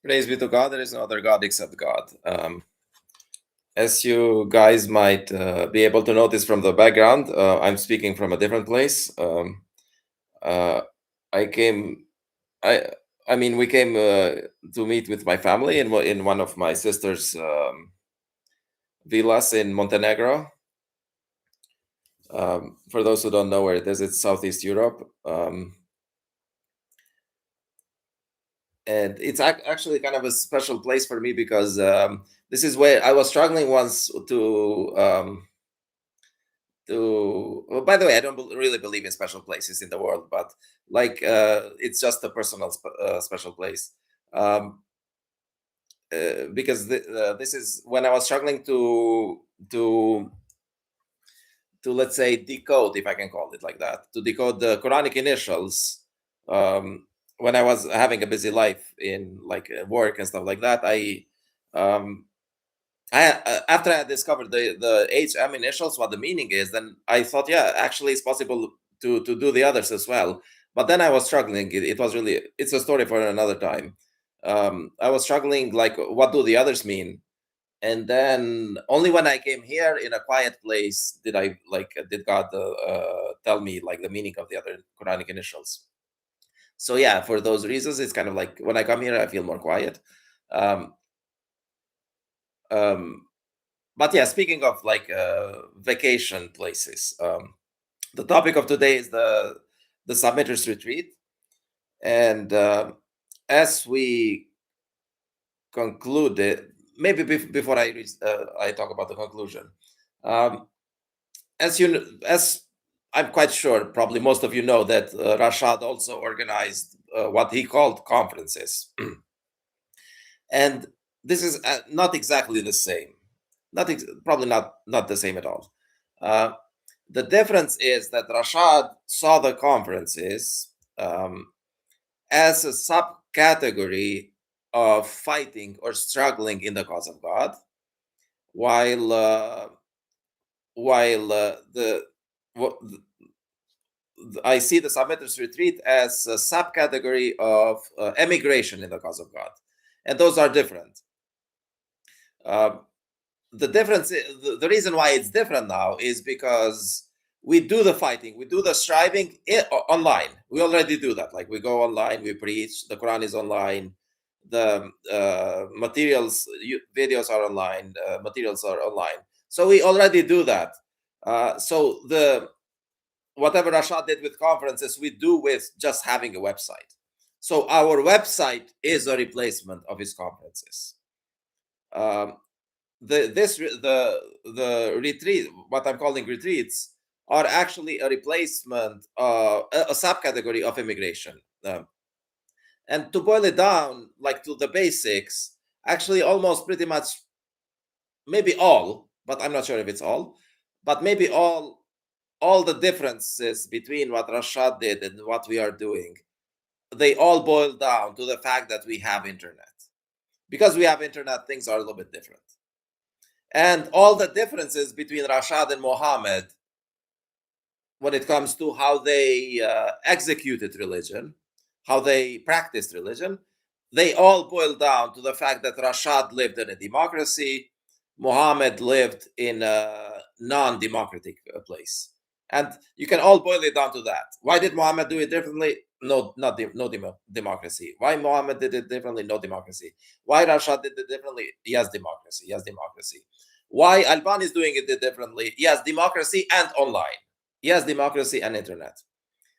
Praise be to God. There is no other God except God. As you guys might be able to notice from the background, I'm speaking from a different place. Uh, I came, I, I mean, we came to meet with my family in one of my sister's villas in Montenegro. For those who don't know where it is, it's Southeast Europe. And it's actually kind of a special place for me because this is where I was struggling once to well, by the way, I don't really believe in special places in the world, but like it's just a personal special place. um, because this is when I was struggling to let's say decode, if I can call it like that, to decode the Quranic initials. um, when I was having a busy life in like work and stuff like that, um, after I discovered the HM initials, what the meaning is, then I thought, yeah, actually, it's possible to do the others as well. But then I was struggling. It was really, it's a story for another time. I was struggling, like, what do the others mean? And then only when I came here in a quiet place did God tell me like the meaning of the other Quranic initials. So yeah, for those reasons, it's kind of like when I come here, I feel more quiet. Um, um, but yeah, speaking of like vacation places, the topic of today is the submitters retreat. And as we conclude it, maybe before I talk about the conclusion, um, as I'm quite sure, probably most of you know that Rashad also organized what he called conferences, and this is not exactly the same. Probably not the same at all. Uh, the difference is that Rashad saw the conferences um, as a subcategory of fighting or struggling in the cause of God, while the what I see the submitters retreat as a subcategory of emigration in the cause of God, and those are different. Uh, the difference, the reason why it's different now is because we do the fighting, we do the striving online. We already do that. Like we go online, we preach. The Quran is online. The materials, videos are online. Materials are online. So we already do that. So the whatever Rashad did with conferences, we do with just having a website. So our website is a replacement of his conferences. Um, the retreat, what I'm calling retreats, are actually a replacement, a subcategory of immigration. And to boil it down, like to the basics, actually almost pretty much, maybe all, but I'm not sure if it's all, but maybe all the differences between what Rashad did and what we are doing, they all boil down to the fact that we have internet. Because we have internet, things are a little bit different. And all the differences between Rashad and Mohammed when it comes to how they executed religion, how they practiced religion, they all boil down to the fact that Rashad lived in a democracy, Mohammed lived in a non-democratic place. And you can all boil it down to that. Why did Mohammed do it differently? No democracy. Why Mohammed did it differently? No democracy. Why Rashad did it differently? Yes, democracy. Yes, democracy. Why Alban is doing it differently? Yes, democracy and online. Yes, democracy and internet.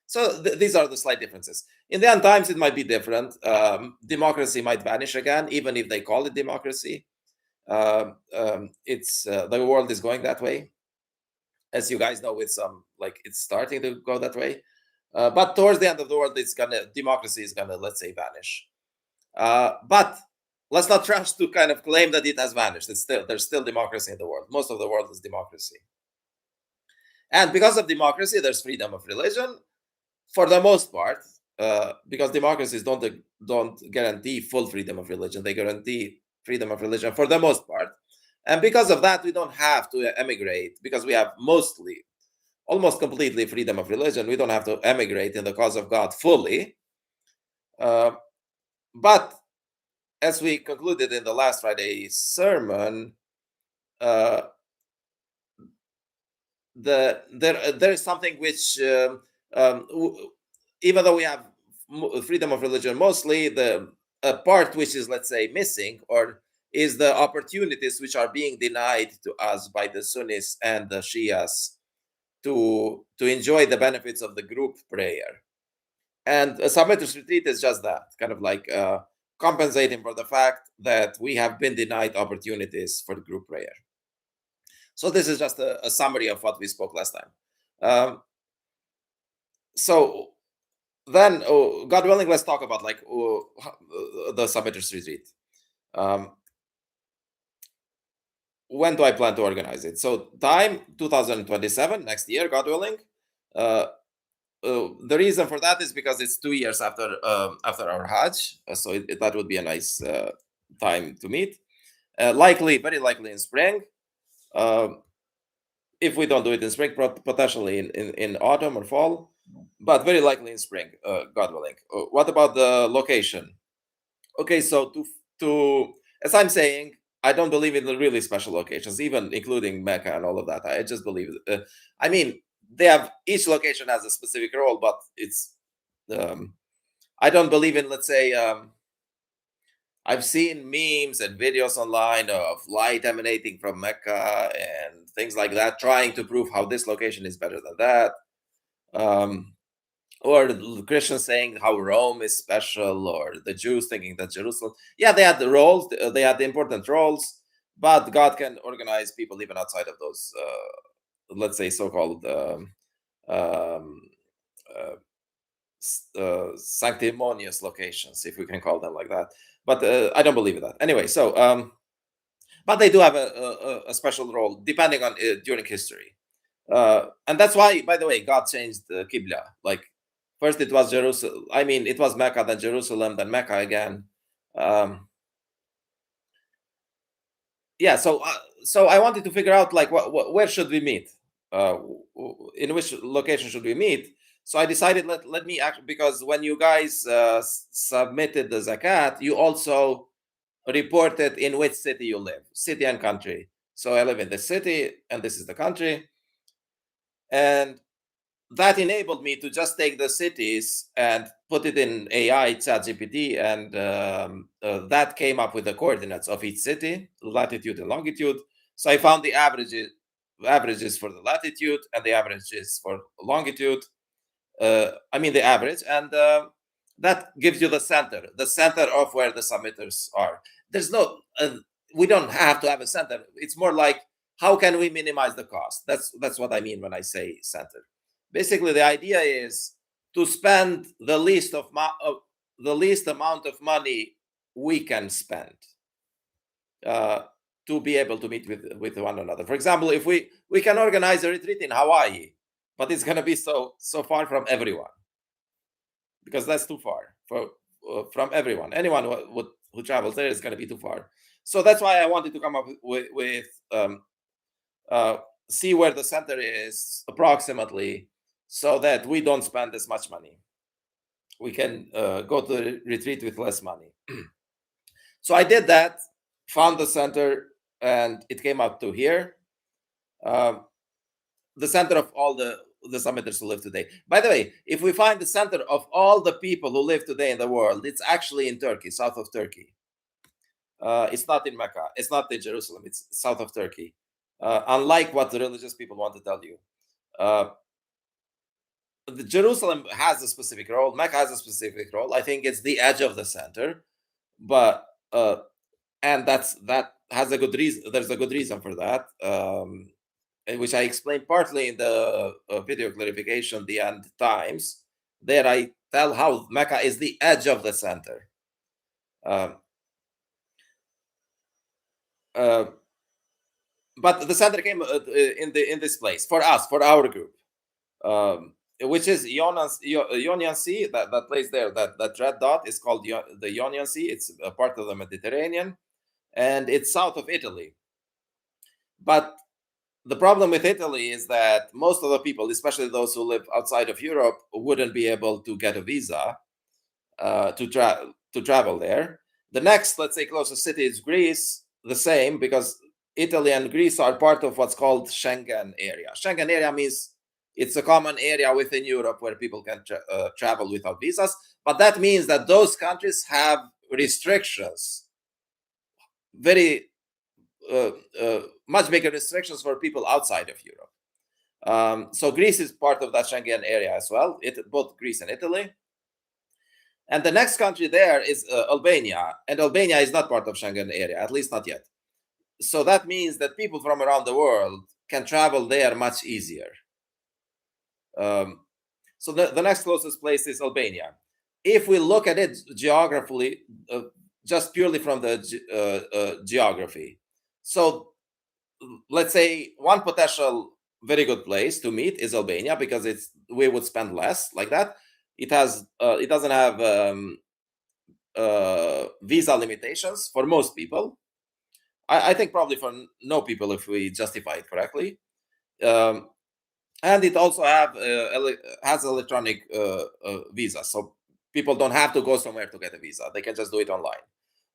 So these are the slight differences. In the end times, it might be different. Democracy might vanish again, even if they call it democracy. It's the world is going that way, as you guys know. With some, like, it's starting to go that way. But towards the end of the world, democracy is gonna, let's say, vanish. But let's not rush to kind of claim that it has vanished. There's still democracy in the world. Most of the world is democracy, and because of democracy, there's freedom of religion for the most part. Because democracies don't guarantee full freedom of religion. They guarantee freedom of religion for the most part, and because of that, we don't have to emigrate, because we have mostly, almost completely, freedom of religion. We don't have to emigrate in the cause of God fully. Uh, but as we concluded in the last Friday's sermon, uh, there is something which, even though we have freedom of religion mostly, the part which is, let's say, missing, or is the opportunities which are being denied to us by the Sunnis and the Shias to enjoy the benefits of the group prayer. And a submitters retreat is just that, kind of like compensating for the fact that we have been denied opportunities for the group prayer. So this is just a summary of what we spoke last time. So then, God willing, let's talk about like the submitters retreat. When do I plan to organize it? So time 2027, next year, God willing. The reason for that is because it's 2 years after our Hajj, so that would be a nice time to meet. Likely, very likely in spring. If we don't do it in spring, potentially in autumn or fall, but very likely in spring, God willing. What about the location? Okay, so to as I'm saying, I don't believe in the really special locations, even including Mecca and all of that. I just believe. I mean, they have, each location has a specific role, but it's. I don't believe in, let's say. I've seen memes and videos online of light emanating from Mecca and things like that, trying to prove how this location is better than that. Or the Christians saying how Rome is special, or the Jews thinking that Jerusalem. Yeah, they had the roles, they had the important roles, but God can organize people even outside of those, let's say, so-called sanctimonious locations, if we can call them like that. But I don't believe in that. Anyway, so but they do have a special role depending on during history, and that's why, by the way, God changed the Qibla. Like first it was Jerusalem. I mean, it was Mecca, then Jerusalem, then Mecca again. Yeah, so I wanted to figure out like where should we meet, in which location should we meet. So I decided let me act, because when you guys submitted the zakat, you also reported in which city you live, city and country. So I live in the city, and this is the country, and that enabled me to just take the cities and put it in AI ChatGPT, and that came up with the coordinates of each city, latitude and longitude. So I found the averages for the latitude and the averages for longitude. I mean the average, and that gives you the center of where the submitters are. There's no, we don't have to have a center. It's more like, how can we minimize the cost? That's what I mean when I say center. Basically, the idea is to spend the least amount of money we can spend to be able to meet with one another. For example, if we can organize a retreat in Hawaii, but it's going to be so far from everyone, because that's too far from everyone. Anyone who travels there is going to be too far. So that's why I wanted to come up with see where the center is approximately, so that we don't spend as much money. We can go to the retreat with less money. So I did that, found the center, and it came up to here. The center of all the submitters who live today. By the way, if we find the center of all the people who live today in the world, it's actually in Turkey, south of Turkey. It's not in Mecca. It's not in Jerusalem. It's south of Turkey. Unlike what the religious people want to tell you. Jerusalem has a specific role. Mecca has a specific role. I think it's the edge of the center, but and that has a good reason. There's a good reason for that, which I explained partly in the video clarification, the End Times. There I tell how Mecca is the edge of the center. But the center came in this place for us, for our group. Which is Ionian Sea, that place there, that red dot is called the Ionian Sea. It's a part of the Mediterranean, and it's south of Italy. But the problem with Italy is that most of the people, especially those who live outside of Europe, wouldn't be able to get a visa to travel there. The next, let's say, closest city is Greece, the same, because Italy and Greece are part of what's called Schengen area. Schengen area means it's a common area within Europe where people can travel without visas, but that means that those countries have restrictions, very much bigger restrictions for people outside of Europe. So Greece is part of that Schengen area as well, both Greece and Italy. And the next country there is Albania, and Albania is not part of Schengen area, at least not yet. So that means that people from around the world can travel there much easier. So the next closest place is Albania. If we look at it geographically, just purely from the geography, so let's say one potential very good place to meet is Albania, because we would spend less like that. It doesn't have visa limitations for most people. I think probably for no people if we justify it correctly. And it also has electronic visa, so people don't have to go somewhere to get a visa. They can just do it online.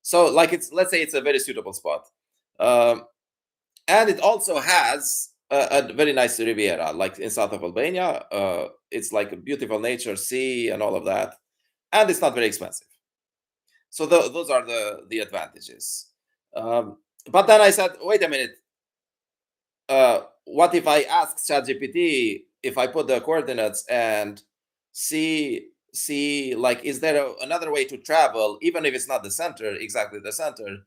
So let's say it's a very suitable spot. And it also has a very nice Riviera, like in south of Albania. It's like a beautiful nature, sea, and all of that. And it's not very expensive. So those are the advantages. But then I said, wait a minute. What if I ask ChatGPT, if I put the coordinates and see like, is there another way to travel, even if it's not exactly the center,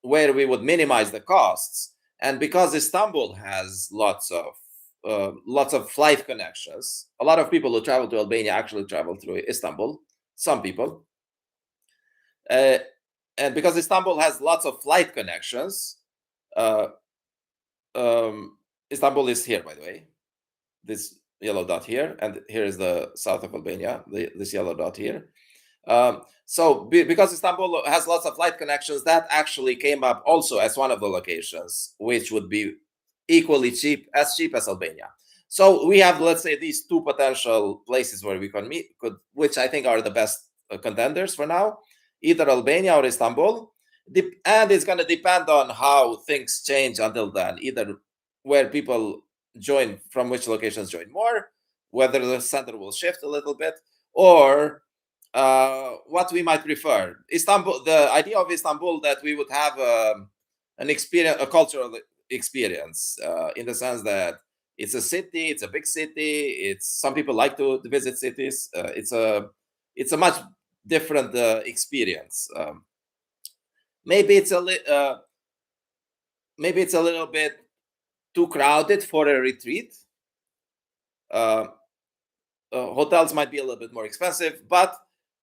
where we would minimize the costs? And because Istanbul has lots of flight connections, a lot of people who travel to Albania actually travel through Istanbul. Some people, and because Istanbul has lots of flight connections. Istanbul is here, by the way, this yellow dot here, and here is the south of Albania, this yellow dot here. So because Istanbul has lots of flight connections, that actually came up also as one of the locations which would be equally cheap as Albania. So we have, let's say, these two potential places where we can meet, which I think are the best contenders for now, either Albania or Istanbul. And it's going to depend on how things change until then, either where people join, from which locations join more, whether the center will shift a little bit, or what we might prefer. Istanbul, the idea of Istanbul, that we would have an experience, a cultural experience, in the sense that it's a city, it's a big city. Some people like to visit cities. It's a much different experience. Maybe it's a little bit too crowded for a retreat. Hotels might be a little bit more expensive, but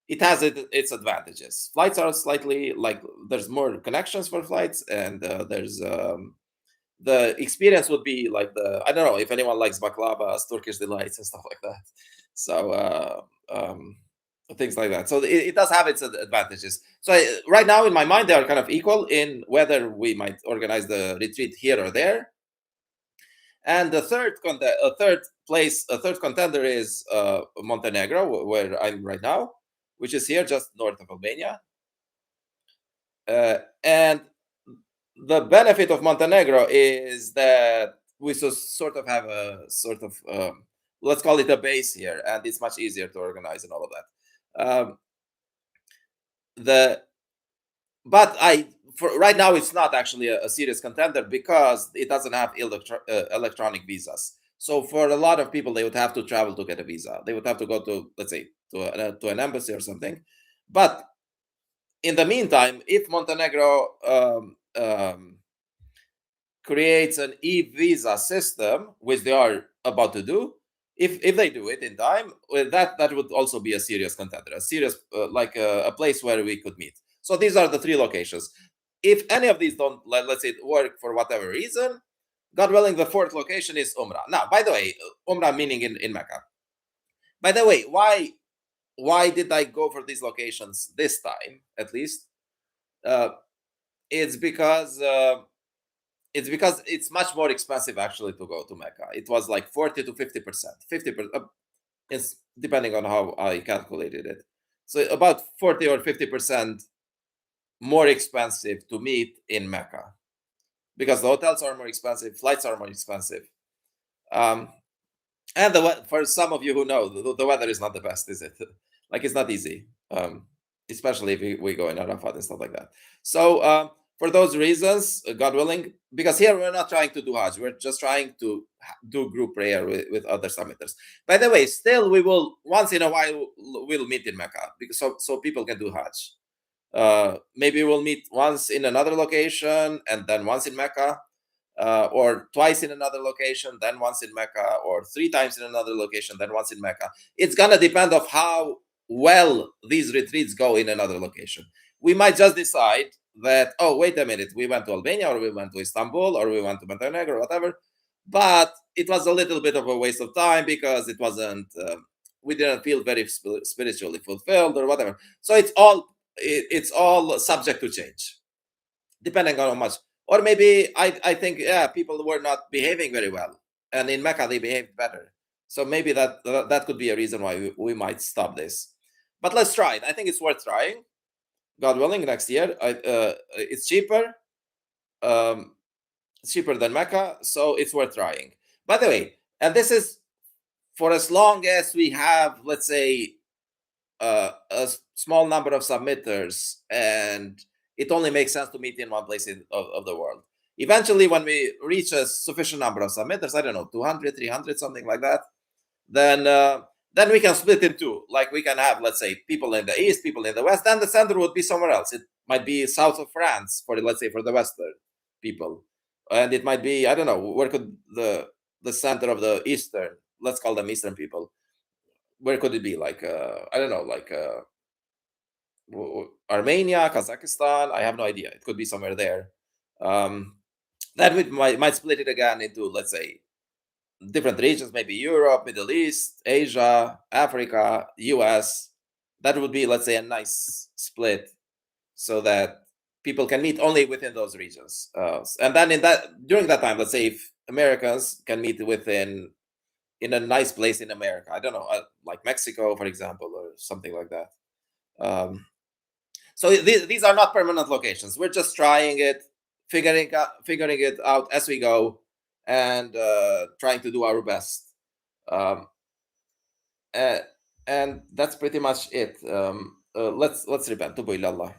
it has its advantages. Flights are slightly, like, there's more connections for flights, and there's the experience would be like I don't know if anyone likes baklava, Turkish delights, and stuff like that. So things like that. So it does have its advantages. So right now in my mind, they are kind of equal in whether we might organize the retreat here or there. And the third contender is Montenegro, where I'm right now, which is here just north of Albania. And the benefit of Montenegro is that we sort of have a sort of let's call it a base here, and it's much easier to organize and all of that. But for right now, it's not actually a serious contender because it doesn't have electronic visas. So for a lot of people, they would have to travel to get a visa. They would have to go to, let's say, to an embassy or something. But in the meantime, if Montenegro creates an e-visa system, which they are about to do, if they do it in time, that would also be a serious contender, a serious like a place where we could meet. So these are the three locations. If any of these don't, let's say, work for whatever reason, God willing, the fourth location is Umrah. Now, by the way, Umrah meaning in Mecca. By the way, why did I go for these locations this time, at least? It's because it's much more expensive actually to go to Mecca. It was like 40 to 50%. 50%, it's depending on how I calculated it. So about 40 or 50% more expensive to meet in Mecca because the hotels are more expensive, flights are more expensive. Um, and for some of you who know, the weather is not the best, is it? Like it's not easy, especially if we go in Arafat and stuff like that. So for those reasons, God willing, because here we're not trying to do Hajj, we're just trying to do group prayer with other submitters. By the way, still we will once in a while we'll meet in Mecca because so people can do Hajj. Maybe we'll meet once in another location and then once in Mecca, or twice in another location, then once in Mecca, or 3 times in another location, then once in Mecca. It's gonna depend of how well these retreats go in another location. We might just decide that, oh, wait a minute, we went to Albania, or we went to Istanbul, or we went to Montenegro, or whatever, but it was a little bit of a waste of time because it wasn't. We didn't feel very spiritually fulfilled, or whatever. So it's all subject to change, depending on how much. Or maybe I think, yeah, people were not behaving very well, and in Mecca they behaved better. So maybe that could be a reason why we might stop this. But let's try it. I think it's worth trying. God willing, next year. It's cheaper. Um, it's cheaper than Mecca, so it's worth trying. By the way, and this is for as long as we have, let's say, a small number of submitters, and it only makes sense to meet in one place of the world. Eventually, when we reach a sufficient number of submitters, I don't know, 200, 300, something like that, then we can split in two. Like we can have, let's say, people in the east, people in the west, then the center would be somewhere else. It might be south of France for, let's say, for the western people, and it might be, I don't know, where could the center of the eastern, let's call them eastern people, where could it be? Like I don't know, like Armenia, Kazakhstan. I have no idea. It could be somewhere there. Then we might split it again into, let's say, different regions, maybe Europe, Middle East, Asia, Africa, US. That would be, let's say, a nice split, so that people can meet only within those regions. And then during that time, let's say if Americans can meet in a nice place in America, I don't know, like Mexico, for example, or something like that. So these are not permanent locations. We're just trying it, figuring it out as we go, and trying to do our best. And that's pretty much it. Let's repent. Tubu ilallah.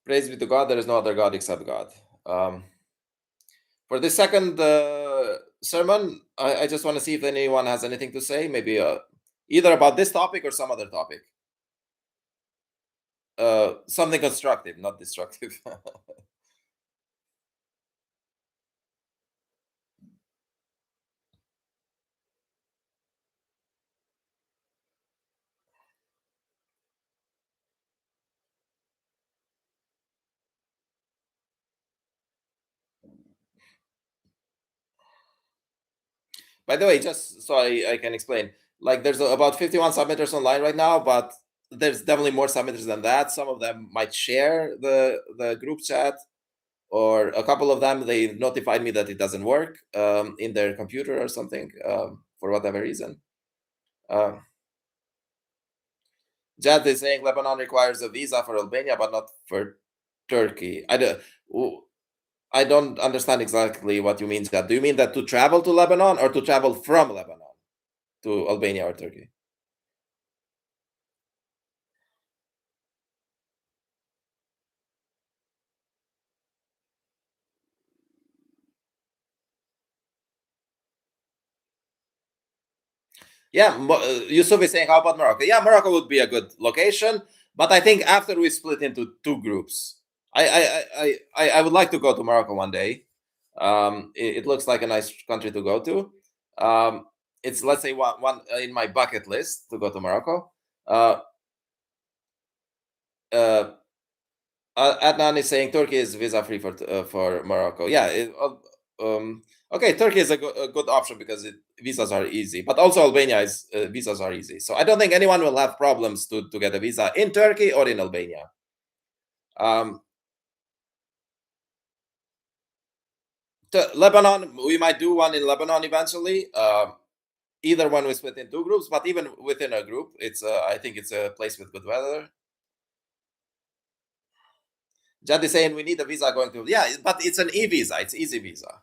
Praise be to God. There is no other God except God. For this second sermon, I just want to see if anyone has anything to say, maybe either about this topic or some other topic. Something constructive, not destructive. By the way, just so I can explain, like there's about 51 submitters online right now, but there's definitely more submitters than that. Some of them might share the group chat, or a couple of them, they notified me that it doesn't work in their computer or something, for whatever reason. Jad is saying Lebanon requires a visa for Albania, but not for Turkey. I don't understand exactly what you mean, Jad. Do you mean that to travel to Lebanon, or to travel from Lebanon to Albania or Turkey? Yeah, Yusuf is saying, how about Morocco? Yeah, Morocco would be a good location, but I think after we split into two groups, I would like to go to Morocco one day. It looks like a nice country to go to. It's, let's say, one in my bucket list to go to Morocco. uh, Adnan is saying Turkey is visa free for Morocco. Yeah. Okay, Turkey is a good option because visas are easy, but also Albania is visas are easy. So I don't think anyone will have problems to get a visa in Turkey or in Albania. Um, Lebanon, we might do one in Lebanon eventually. Either one we split in two groups, but even within a group, it's I think it's a place with good weather. Jad is saying we need a visa going to, yeah, but it's an e-visa. It's easy visa.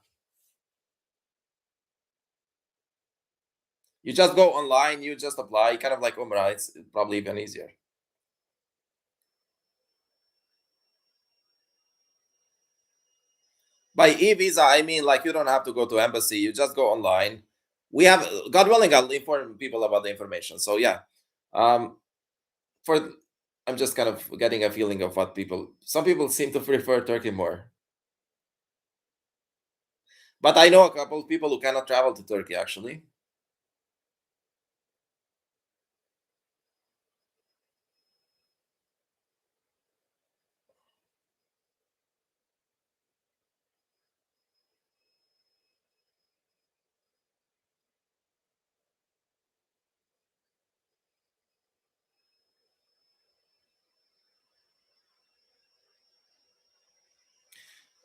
You just go online, you just apply, kind of like Umrah. It's probably even easier. By e-visa, I mean like you don't have to go to embassy. You just go online. We have, God willing, I'll inform people about the information. So yeah, um, for I'm just kind of getting a feeling of what people. Some people seem to prefer Turkey more, but I know a couple of people who cannot travel to Turkey actually.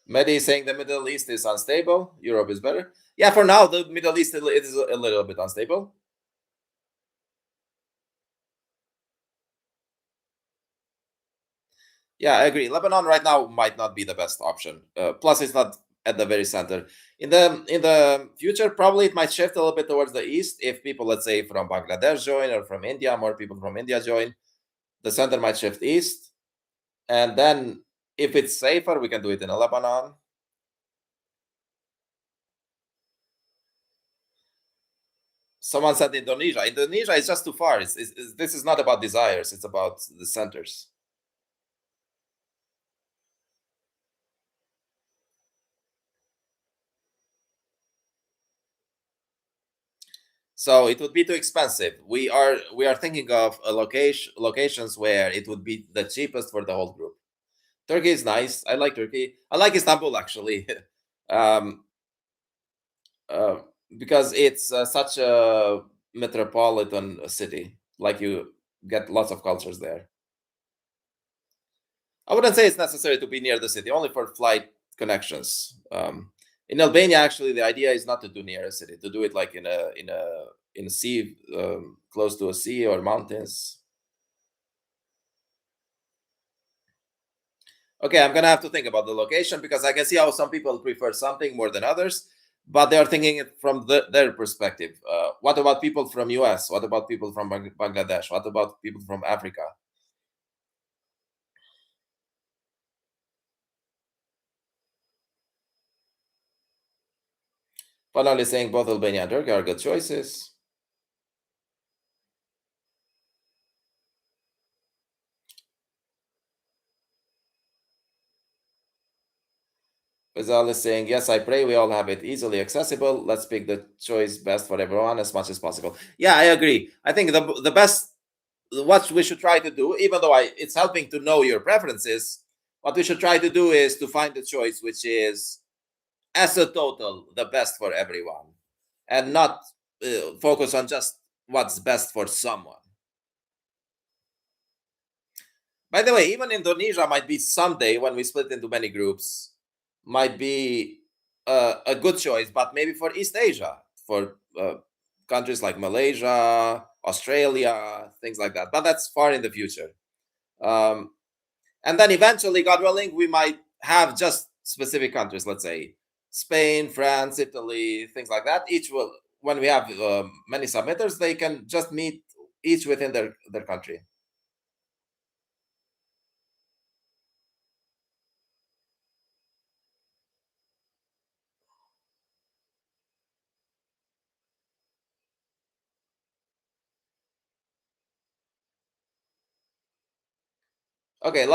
Mehdi is saying the Middle East is unstable. Europe is better. Yeah, for now the Middle East it is a little bit unstable. Yeah, I agree. Lebanon right now might not be the best option. Plus, it's not at the very center. In the future, probably it might shift a little bit towards the east if people, let's say, from Bangladesh join or from India, more people from India join. The center might shift east, and then if it's safer, we can do it in Lebanon. Someone said Indonesia. Indonesia is just too far. This is not about desires. It's about the centers. So it would be too expensive. We are thinking of a locations where it would be the cheapest for the whole group. Turkey is nice. I like Turkey. I like Istanbul actually, um, uh, because it's such a metropolitan city. Like you get lots of cultures there. I wouldn't say it's necessary to be near the city, only for flight connections. In Albania, actually, the idea is not to do near a city, to do it like in a sea, close to a sea or mountains. Okay, I'm gonna have to think about the location because I can see how some people prefer something more than others, but they are thinking it from their perspective. What about people from US? What about people from Bangladesh? What about people from Africa? Finally, saying both Albania and Turkey are good choices. Rizal is saying, yes, I pray we all have it easily accessible. Let's pick the choice best for everyone as much as possible. Yeah, I agree. I think the best, what we should try to do, even though it's helping to know your preferences, what we should try to do is to find the choice which is, as a total, the best for everyone, and not focus on just what's best for someone. By the way, even Indonesia might be someday when we split into many groups, might be a good choice, but maybe for East Asia, for countries like Malaysia, Australia, things like that. But that's far in the future. Um, and then eventually, God willing, we might have just specific countries, let's say Spain, France, Italy, things like that. Each will, when we have many submitters, they can just meet each within their country. Okay,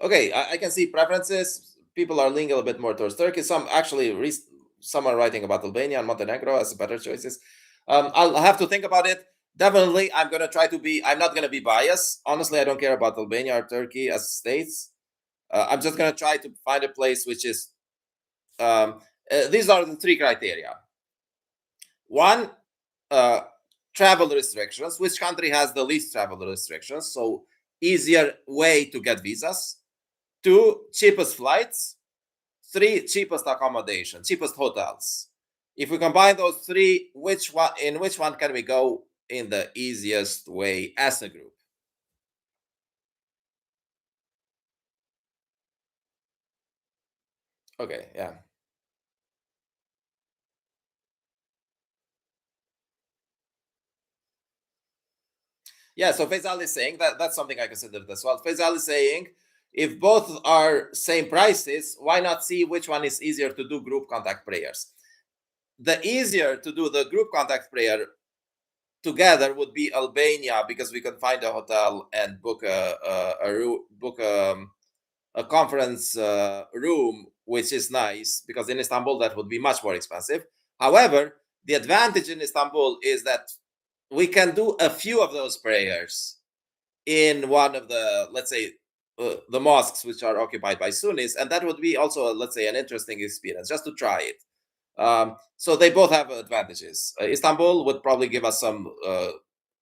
okay, I can see preferences. People are leaning a little bit more towards Turkey. Some actually, someone writing about Albania and Montenegro as better choices. I'll have to think about it. Definitely, I'm gonna try to be. I'm not gonna be biased. Honestly, I don't care about Albania or Turkey as states. I'm just gonna try to find a place which is. These are the three criteria. One, uh, travel restrictions. Which country has the least travel restrictions? So easier way to get visas. Two, cheapest flights. Three, cheapest accommodation, cheapest hotels. If we combine those three, which one can we go in the easiest way as a group? Okay, yeah. Yeah, so Faisal is saying that's something I considered as well. Faisal is saying if both are same prices, why not see which one is easier to do group contact prayers? The easier to do the group contact prayer together would be Albania because we can find a hotel and book a conference room, which is nice because in Istanbul that would be much more expensive. However, the advantage in Istanbul is that we can do a few of those prayers in one of the, let's say, the mosques which are occupied by Sunnis, and that would be also, let's say, an interesting experience just to try it. So they both have advantages. Istanbul would probably give us some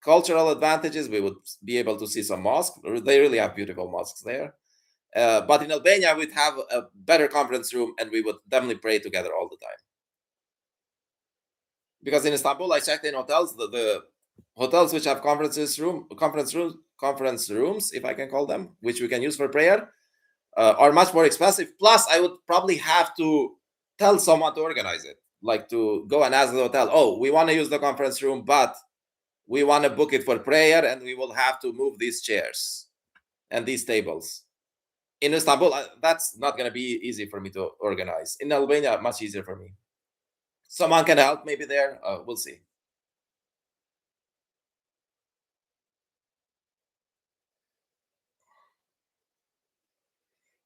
cultural advantages. We would be able to see some mosques. They really have beautiful mosques there. But in Albania, we'd have a better conference room, and we would definitely pray together all the time. Because in Istanbul, I checked in hotels. The hotels which have conference rooms, if I can call them, which we can use for prayer, are much more expensive. Plus, I would probably have to tell someone to organize it, like to go and ask the hotel, "Oh, we want to use the conference room, but we want to book it for prayer, and we will have to move these chairs and these tables." In Istanbul, that's not going to be easy for me to organize. In Albania, much easier for me. Someone can help maybe there. We'll see.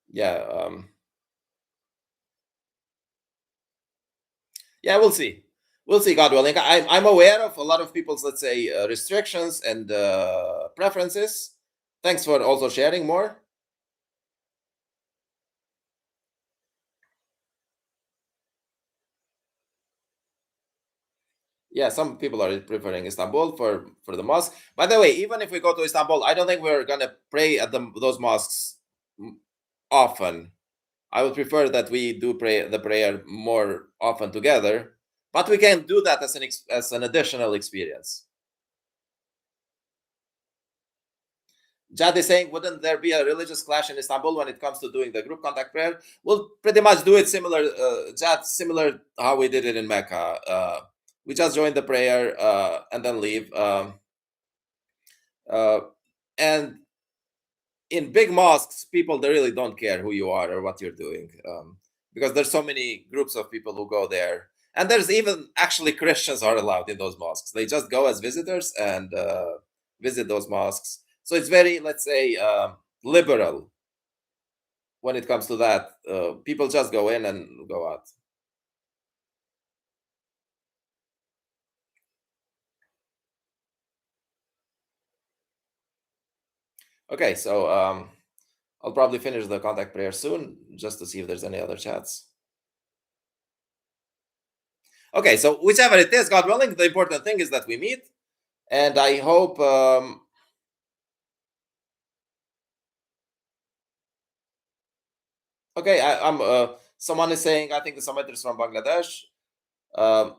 Yeah. Yeah, we'll see. We'll see, God willing. I'm aware of a lot of people's, let's say, restrictions and preferences. Thanks for also sharing more. Yeah, some people are preferring Istanbul for the mosque. By the way, even if we go to Istanbul, I don't think we're gonna pray at those mosques often. I would prefer that we do pray the prayer more often together, but we can do that as an additional experience. Jad is saying, wouldn't there be a religious clash in Istanbul when it comes to doing the group contact prayer? We'll pretty much do it similar, Jad, similar how we did it in Mecca. We just join the prayer and then leave. Uh, and in big mosques, people they really don't care who you are or what you're doing because there's so many groups of people who go there. And there's even actually Christians are allowed in those mosques. They just go as visitors and visit those mosques. So it's very, let's say, liberal when it comes to that. People just go in and go out. Okay, so I'll probably finish the contact prayer soon just to see if there's any other chats. Okay, so whichever it is, God willing, the important thing is that we meet, and I hope. Okay, I'm. Someone is saying I think the submitters from Bangladesh. Um,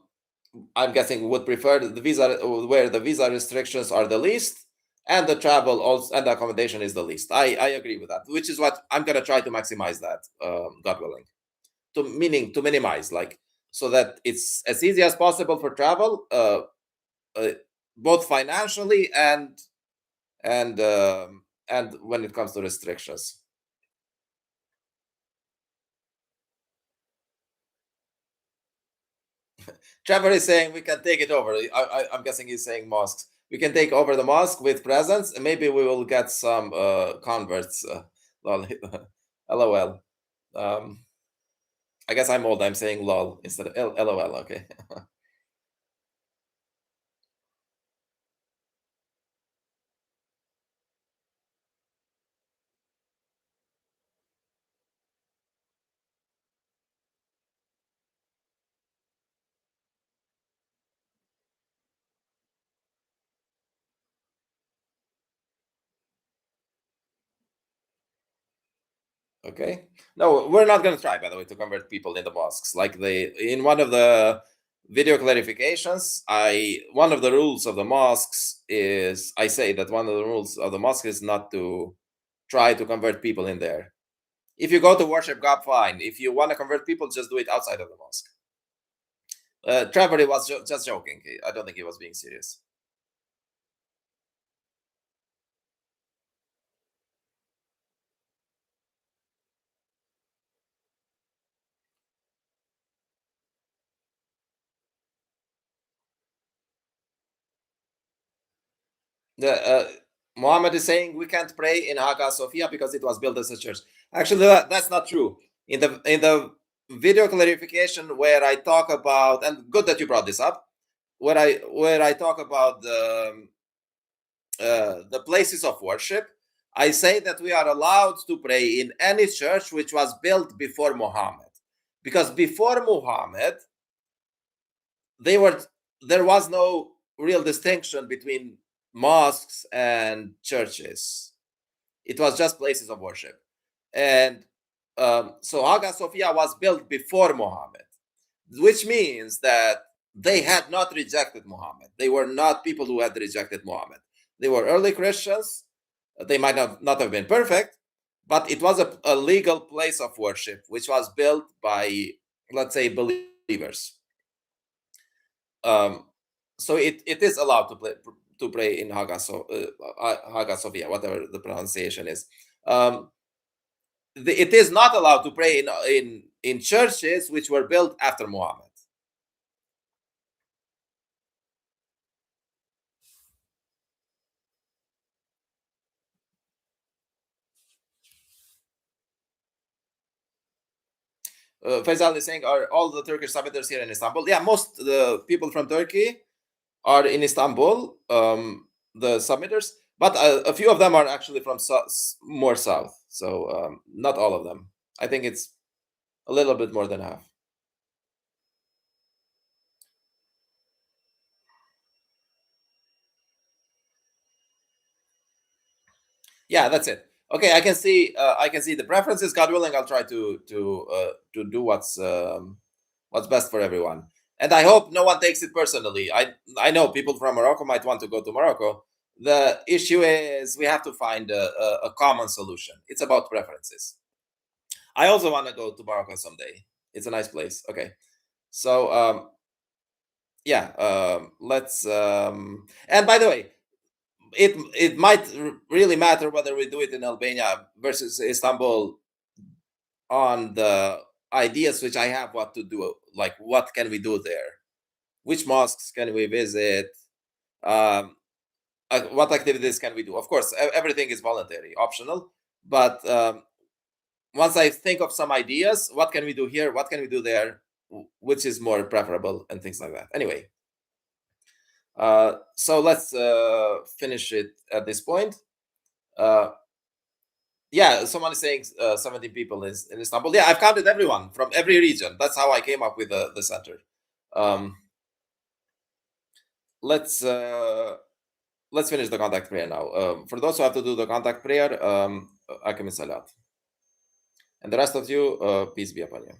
I'm guessing would prefer the visa where the visa restrictions are the least and the travel also and the accommodation is the least. I agree with that, which is what I'm gonna try to maximize that, God willing. To meaning to minimize, like so that it's as easy as possible for travel, uh, both financially and when it comes to restrictions. Trevor is saying we can take it over. I'm guessing he's saying mosques. We can take over the mosque with presents, and maybe we will get some converts. LOL. Um, I guess I'm old. I'm saying lol instead of lol. Okay. Okay. No, we're not going to try, by the way, to convert people in the mosques. Like in one of the video clarifications, one of the rules of the mosques is I say that one of the rules of the mosque is not to try to convert people in there. If you go to worship God, fine. If you want to convert people, just do it outside of the mosque. Trevor was just joking. I don't think he was being serious. The Muhammad is saying we can't pray in Hagia Sophia because it was built as a church. Actually, that's not true. In the video clarification where I talk about, and good that you brought this up, where I talk about the places of worship, I say that we are allowed to pray in any church which was built before Muhammad, because before Muhammad there was no real distinction between mosques and churches. It was just places of worship. And so Hagia Sophia was built before Muhammad, which means that they had not rejected Muhammad. They were not people who had rejected Muhammad. They were early Christians. They might not have been perfect, but it was a legal place of worship, which was built by, let's say, believers. So it is allowed to pray in Hagia Sophia, whatever the pronunciation is. It is not allowed to pray in churches which were built after Muhammad. Faisal is saying, are all the Turkish submitters here in Istanbul? Yeah, most the people from Turkey are in Istanbul, the submitters, but a few of them are actually from more south. So not all of them. I think it's a little bit more than half. Yeah, that's it. Okay, I can see the preferences. God willing, I'll try to do what's best for everyone. And I hope no one takes it personally. I know people from Morocco might want to go to Morocco. The issue is we have to find a common solution. It's about preferences. I also want to go to Morocco someday. It's a nice place. Okay, so yeah, let's. And by the way, it might really matter whether we do it in Albania versus Istanbul on the ideas which I have what to do, like what can we do there, which mosques can we visit, what activities can we do. Of course, everything is voluntary, optional, but once I think of some ideas, what can we do here, what can we do there, which is more preferable, and things like that. Anyway, so let's finish it at this point. Yeah, someone is saying 17 people is in Istanbul. Yeah, I've counted everyone from every region. That's how I came up with the center. Let's finish the contact prayer now. For those who have to do the contact prayer, Akim Salat. And the rest of you, peace be upon you.